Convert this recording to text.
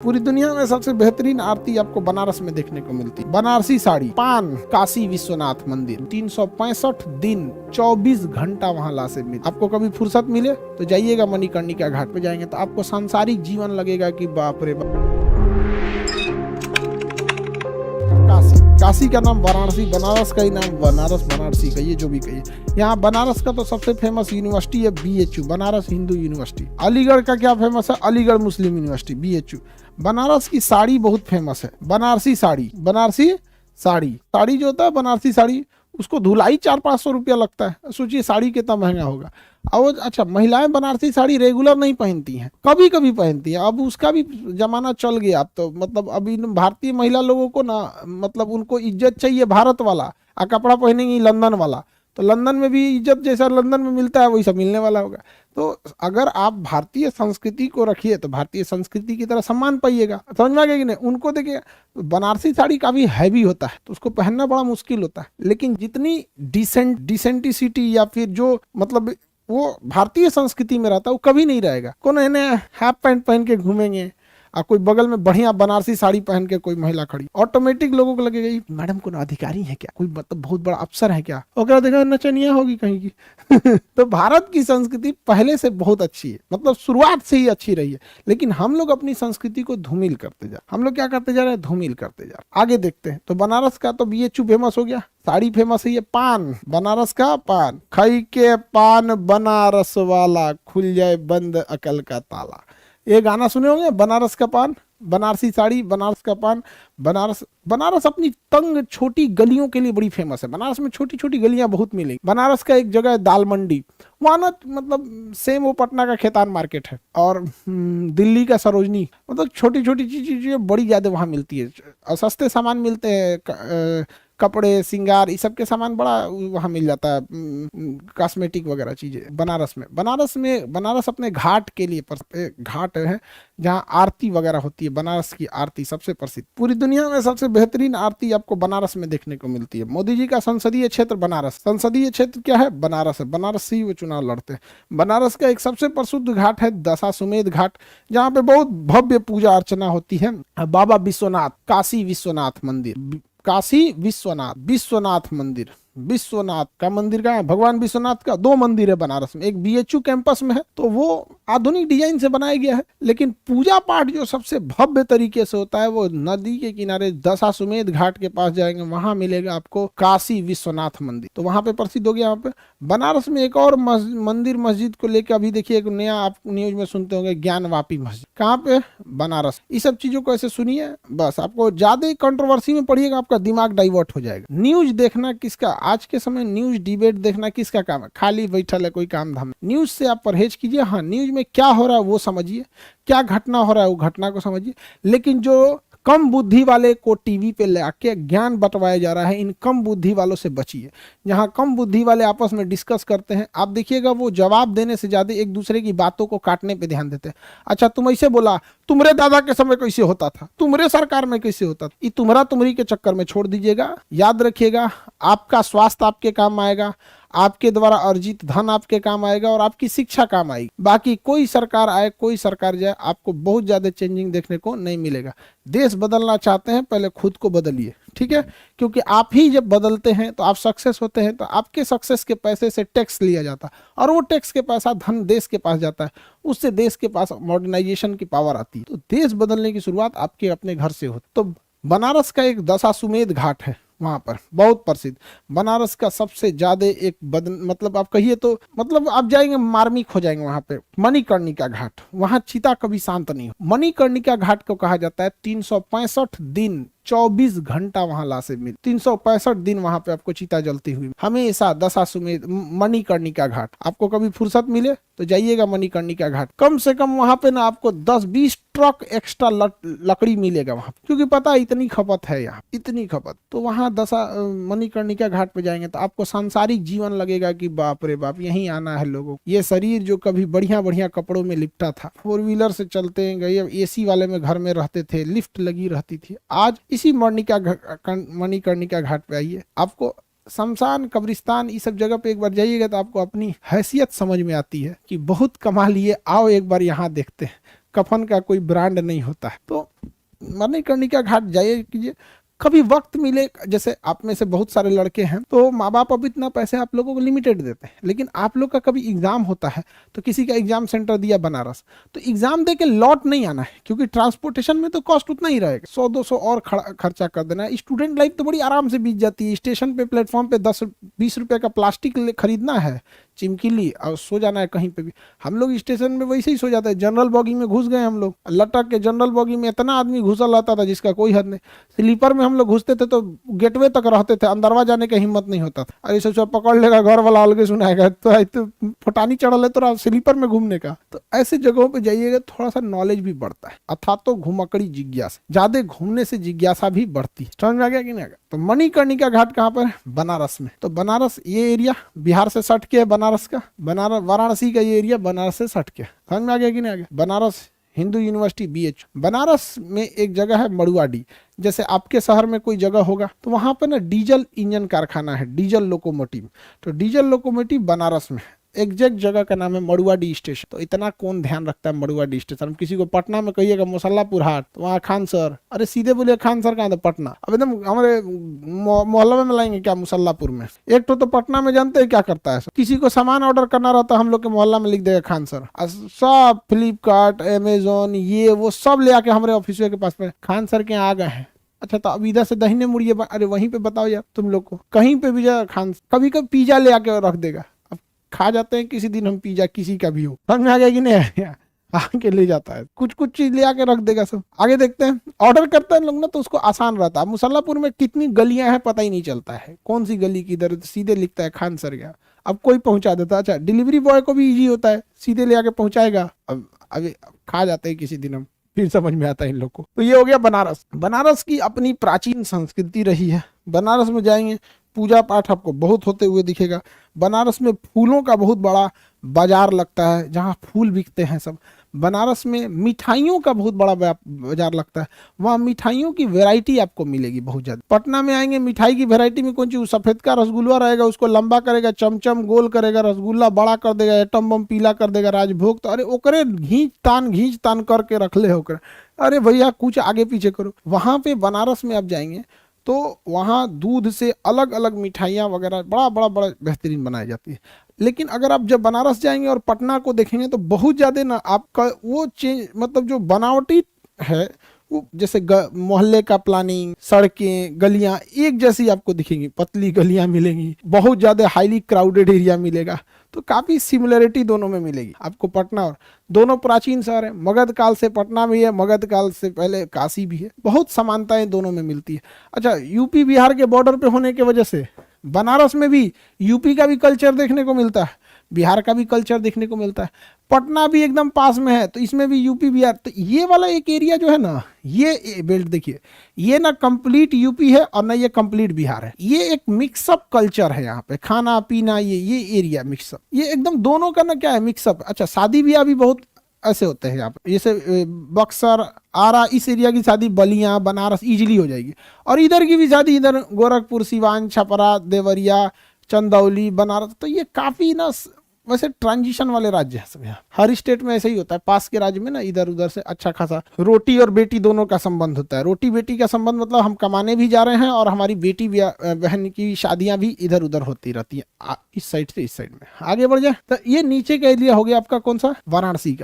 पूरी दुनिया में सबसे बेहतरीन आरती आपको बनारस में देखने को मिलती है। बनारसी साड़ी, पान, काशी विश्वनाथ मंदिर, 365 दिन 24 घंटा वहाँ लासे मिल। आपको कभी फुर्सत मिले तो जाइएगा, मणिकर्णिका घाट पे जाएंगे तो आपको सांसारिक जीवन लगेगा कि बाप रे बाप। काशी का नाम वाराणसी, बनारस का ही नाम बनारस, बनारसी कहिए जो भी कहिए। यहाँ बनारस का तो सबसे फेमस यूनिवर्सिटी है BHU, बनारस हिंदू यूनिवर्सिटी। अलीगढ़ का क्या फेमस है? अलीगढ़ मुस्लिम यूनिवर्सिटी BHU। बनारस की साड़ी बहुत फेमस है, बनारसी साड़ी। बनारसी साड़ी, साड़ी जो होता है बनारसी साड़ी, उसको धुलाई 400-500 रुपया लगता है। सोचिए साड़ी कितना महंगा होगा। और अच्छा, महिलाएं बनारसी साड़ी रेगुलर नहीं पहनती हैं, कभी कभी पहनती हैं। अब उसका भी जमाना चल गया। अब तो मतलब अभी भारतीय महिला लोगों को ना, मतलब उनको इज्जत चाहिए भारत वाला, आ कपड़ा पहनेंगी लंदन वाला, तो लंदन में भी इज्जत जैसा लंदन में मिलता है वैसा मिलने वाला होगा। तो अगर आप भारतीय संस्कृति को रखिए तो भारतीय संस्कृति की तरह सम्मान पाइएगा। समझ में आ गया कि नहीं? उनको देखिए, बनारसी साड़ी काफी हैवी होता है तो उसको पहनना बड़ा मुश्किल होता है, लेकिन जितनी डिसेंटिसिटी या फिर जो मतलब वो भारतीय संस्कृति में रहता है वो कभी नहीं रहेगा। कौन है हाफ पैंट पहन के घूमेंगे और कोई बगल में बढ़िया बनारसी साड़ी पहन के कोई महिला खड़ी, ऑटोमेटिक लोगों को लगेगा मैडम को अधिकारी है क्या, कोई मतलब बहुत बड़ा अफसर है क्या, और देखा नचनिया होगी कहीं की। तो भारत की संस्कृति पहले से बहुत अच्छी है, मतलब शुरुआत से ही अच्छी रही है, लेकिन हम लोग अपनी संस्कृति को धूमिल करते जा, हम लोग क्या करते जा रहे हैं, धूमिल करते जा रहे। आगे देखते हैं। तो बनारस का तो BHU फेमस हो गया, साड़ी फेमस है, ये पान, बनारस का पान, खाई के पान बनारस वाला, खुल जाए बंद अकल का ताला। ये गाना सुने होंगे, बनारस का पान, बनारसी साड़ी, बनारस का पान। बनारस अपनी तंग छोटी गलियों के लिए बड़ी फेमस है। बनारस में छोटी छोटी गलियां बहुत मिलेंगी। बनारस का एक जगह है दाल मंडी, वहाँ ना मतलब सेम वो पटना का खेतान मार्केट है, और दिल्ली का सरोजनी, मतलब छोटी छोटी चीजें बड़ी ज्यादा वहाँ मिलती है, और सस्ते सामान मिलते हैं, कपड़े, श्रृंगार, इस सब के सामान बड़ा वहाँ मिल जाता है, कॉस्मेटिक वगैरह चीजें। बनारस अपने घाट के लिए घाट है जहाँ आरती वगैरह होती है। बनारस की आरती सबसे प्रसिद्ध, पूरी दुनिया में सबसे बेहतरीन आरती आपको बनारस में देखने को मिलती है। मोदी जी का संसदीय क्षेत्र बनारस, संसदीय क्षेत्र क्या है? बनारस है, बनारस से ही वो चुनाव लड़ते हैं। बनारस का एक सबसे प्रसिद्ध घाट है दशाश्वमेध घाट, जहाँ पे बहुत भव्य पूजा अर्चना होती है। बाबा विश्वनाथ, काशी विश्वनाथ मंदिर, काशी विश्वनाथ मंदिर, विश्वनाथ का मंदिर का है, भगवान विश्वनाथ का 2 मंदिर है बनारस में। एक BHU कैंपस में है तो वो आधुनिक डिजाइन से बनाया गया है, लेकिन पूजा पाठ जो सबसे भव्य तरीके से होता है वो नदी के किनारे दशाश्वमेध घाट के पास जाएंगे, वहां मिलेगा आपको काशी विश्वनाथ मंदिर। तो वहां पे प्रसिद्ध हो गया। यहाँ पे बनारस में एक और मंदिर मस्जिद को लेकर अभी देखिए एक नया आप न्यूज में सुनते होंगे, ज्ञानवापी मस्जिद। कहाँ पे? बनारस। इस सब चीजों को ऐसे सुनिए, बस आपको ज्यादा कंट्रोवर्सी में पढ़िएगा, आपका दिमाग डाइवर्ट हो जाएगा। न्यूज देखना किसका, आज के समय न्यूज डिबेट देखना किसका काम है? खाली बैठल है कोई काम धाम। न्यूज से आप परहेज कीजिए। हाँ, न्यूज में क्या हो रहा है वो समझिए, क्या घटना हो रहा है वो घटना को समझिए, लेकिन जो कम बुद्धि वाले को टीवी पे लाके ज्ञान बंटवाया जा रहा है, इन कम बुद्धि वालों से बचिए। जहां कम बुद्धि वाले आपस में डिस्कस करते हैं, आप देखिएगा वो जवाब देने से ज्यादा एक दूसरे की बातों को काटने पे ध्यान देते हैं। अच्छा, तुम ऐसे बोला, तुम्हारे दादा के समय कैसे होता था, तुम्हारे सरकार में कैसे होता था, ये तुम्हारा तुम्हारी के चक्कर में छोड़ दीजिएगा। याद रखिएगा, आपका स्वास्थ्य आपके काम आएगा, आपके द्वारा अर्जित धन आपके काम आएगा, और आपकी शिक्षा काम आएगी। बाकी कोई सरकार आए, कोई सरकार जाए, आपको बहुत ज्यादा चेंजिंग देखने को नहीं मिलेगा। देश बदलना चाहते हैं, पहले खुद को बदलिए, ठीक है? क्योंकि आप ही जब बदलते हैं तो आप सक्सेस होते हैं, तो आपके सक्सेस के पैसे से टैक्स लिया जाता है, और वो टैक्स के पैसा धन देश के पास जाता है, उससे देश के पास मॉडर्नाइजेशन की पावर आती है। तो देश बदलने की शुरुआत आपके अपने घर से होती। तो बनारस का एक दशाश्वमेध घाट है, वहां पर बहुत प्रसिद्ध। बनारस का सबसे ज्यादा एक मतलब आप कहिए तो मतलब आप जाएंगे मार्मिक हो जाएंगे वहां पे। मणिकर्णिका घाट, वहां चिता कभी शांत नहीं हो। मणिकर्णिका घाट को कहा जाता है 365 दिन 24 घंटा वहां लाशें मिल, 365 दिन वहां पे आपको चिता जलती हुई हमेशा। दशाश्वमेध मणिकर्णिका घाट, आपको कभी फुर्सत मिले तो जाइएगा मणिकर्णिका घाट। कम से कम वहां पे ना आपको 10-20 ट्रक एक्स्ट्रा लकड़ी मिलेगा वहां, क्योंकि पता है इतनी खपत है यहाँ, इतनी खपत। तो वहां मणिकर्णिका घाट पे जाएंगे तो आपको सांसारिक जीवन लगेगा कि बाप रे बाप, यहीं आना है लोगों। ये शरीर जो कभी बढ़िया बढ़िया कपड़ों में लिपटा था, 4 व्हीलर से चलते गए, AC वाले में घर में रहते थे, लिफ्ट लगी रहती थी, आज इसी मणिकर्णिका घाट पे आइए। आपको शमशान, कब्रिस्तान, इस सब जगह पे एक बार जाइएगा तो आपको अपनी हैसियत समझ में आती है कि बहुत कमाल, ये आओ एक बार यहाँ देखते हैं। कफन का कोई ब्रांड नहीं होता है। तो मणिकर्णिका घाट जाइए कीजिए, कभी वक्त मिले। जैसे आप में से बहुत सारे लड़के हैं तो माँ बाप अब इतना पैसे आप लोगों को लिमिटेड देते हैं, लेकिन आप लोग का कभी एग्जाम होता है तो किसी का एग्जाम सेंटर दिया बनारस, तो एग्जाम दे के लौट नहीं आना है, क्योंकि ट्रांसपोर्टेशन में तो कॉस्ट उतना ही रहेगा, 100-200 और खर्चा कर देना है। स्टूडेंट लाइफ तो बड़ी आराम से बीत जाती है। स्टेशन पे प्लेटफॉर्म पे 10-20 रुपए का प्लास्टिक खरीदना है, चिमकी ली और सो जाना है कहीं पे भी। हम लोग स्टेशन में वैसे ही सो जाते हैं। जनरल बॉगी में घुस गए हम लोग, लटक के जनरल बॉगी में इतना आदमी घुसल रहता था जिसका कोई हद नहीं। स्लीपर में हम लोग घुसते थे तो गेटवे तक रहते थे, अंदरवा जाने की हिम्मत नहीं होता था। अरे सोचो पकड़ लेगा घर वाला, अलग सुनाएगा, तो फटानी चढ़ ले तो स्लीपर में घूमने का। तो ऐसे जगहों पे जाइएगा, थोड़ा सा नॉलेज भी बढ़ता है। अथा तो घुमकड़ी जिज्ञासा, ज्यादा घूमने से जिज्ञासा भी बढ़ती है। समझ में आ गया कि नहीं आ गया? तो मणिकर्णिका घाट कहाँ पर? बनारस में। तो बनारस ये एरिया बिहार से सट के है, बनारस का, बनारस वाराणसी का ये एरिया बनारस से सट के। समझ में आ गया कि नहीं आ गया? Banaras Hindu university BHU। बनारस में एक जगह है मड़ुआडी। जैसे आपके शहर में कोई जगह होगा तो वहां पर ना डीजल इंजन कारखाना है, डीजल लोकोमोटिव। तो डीजल लोकोमोटिव बनारस में एग्जैक्ट जगह का नाम है मड़ुआडी स्टेशन। तो इतना कौन ध्यान रखता है मड़ुआडी स्टेशन? किसी को पटना में कहिएगा मुसल्लापुर हाट, तो वहाँ खान सर, अरे सीधे बोलिए खान सर कहाँ? तो पटना। अब एकदम हमारे मोहल्ला में मिलाएंगे क्या मुसल्लापुर में? एक तो पटना में जानते हैं क्या करता है, किसी को सामान ऑर्डर करना रहता है हम लोग के मोहल्ला में लिख देगा खान सर। सब फ्लिपकार्ट, अमेजोन, ये वो सब ले आके हमारे ऑफिस के पास में खान सर के यहाँ आ गए हैं। अच्छा तो अब इधर से दहीने मुड़िए, अरे वहीं पे बताओ यार तुम लोग को, कहीं पे भी जा खान, कभी कभी पिज्जा ले आके रख देगा। खा जाते हैं किसी दिन हम पिज्जा, किसी का भी हो। समझ में आ गया कि नहीं? आके ले जाता है, कुछ कुछ चीज ले आके रख देगा सब। आगे देखते हैं, ऑर्डर करते हैं लोग ना तो उसको आसान रहता है। मुसल्लापुर में कितनी गलियां हैं पता ही नहीं चलता है, कौन सी गली किधर, सीधे लिखता है खान सर गया, अब कोई पहुंचा देता। अच्छा डिलीवरी बॉय को भी इजी होता है, सीधे ले आके पहुंचाएगा। अब अभी खा जाते हैं किसी दिन हम, फिर समझ में आता है इन लोग को। तो ये हो गया बनारस। बनारस की अपनी प्राचीन संस्कृति रही है। बनारस में जाएंगे, पूजा पाठ आपको बहुत होते हुए दिखेगा। बनारस में फूलों का बहुत बड़ा बाजार लगता है, जहाँ फूल बिकते हैं सब। बनारस में मिठाइयों का बहुत बड़ा बाजार लगता है, वहाँ मिठाइयों की वैरायटी आपको मिलेगी बहुत ज्यादा। पटना में आएंगे, मिठाई की वैरायटी में कौन चीज, सफेद का रसगुल्ला रहेगा, उसको लंबा करेगा, चमचम गोल करेगा, रसगुल्ला बड़ा कर देगा, एटम बम पीला कर देगा, राजभोग। तो अरे ओकरे घींच तान करके रख ले होकर, अरे भैया कुछ आगे पीछे करो। वहां पे बनारस में आप जाएंगे तो वहाँ दूध से अलग अलग मिठाइयाँ वगैरह बड़ा बेहतरीन बनाई जाती है। लेकिन अगर आप जब बनारस जाएंगे और पटना को देखेंगे तो बहुत ज़्यादा ना आपका वो चेंज, मतलब जो बनावटी है वो, जैसे मोहल्ले का प्लानिंग, सड़कें, गलियां एक जैसी आपको दिखेंगी, पतली गलियां मिलेंगी, बहुत ज़्यादा हाईली क्राउडेड एरिया मिलेगा। तो काफ़ी सिमिलरिटी दोनों में मिलेगी आपको पटना और। दोनों प्राचीन शहर है, मगध काल से पटना भी है, मगध काल से पहले काशी भी है, बहुत समानताएं दोनों में मिलती है। अच्छा यूपी बिहार के बॉर्डर पे होने की वजह से बनारस में भी यूपी का भी कल्चर देखने को मिलता है, बिहार का भी कल्चर देखने को मिलता है। पटना भी एकदम पास में है तो इसमें भी यूपी बिहार। तो ये वाला एक एरिया जो है ना, ये बेल्ट देखिए, ये ना कंप्लीट यूपी है और ना ये कंप्लीट बिहार है। ये एक मिक्सअप कल्चर है यहाँ पे, खाना पीना, ये एरिया मिक्सअप, ये एकदम दोनों का ना क्या है, मिक्सअप। अच्छा शादी ब्याह भी बहुत ऐसे होते हैं यहाँ पे, जैसे बक्सर, आरा, इस एरिया की शादी बलिया, बनारस इजीली हो जाएगी। और इधर की भी शादी, इधर गोरखपुर, सिवान, छपरा, देवरिया, चंदौली, बनारस। तो ये काफी ना वैसे ट्रांजिशन वाले राज्य हैं सब यहाँ। हर स्टेट में ऐसे ही होता है, पास के राज्य में ना इधर उधर से अच्छा खासा रोटी और बेटी दोनों का संबंध होता है। रोटी बेटी का संबंध मतलब हम कमाने भी जा रहे हैं और हमारी बेटी बहन की शादियां भी इधर उधर होती रहती है, इस साइड से इस साइड में। आगे बढ़ जाए तो ये नीचे का एरिया हो गया आपका कौन सा, वाराणसी का।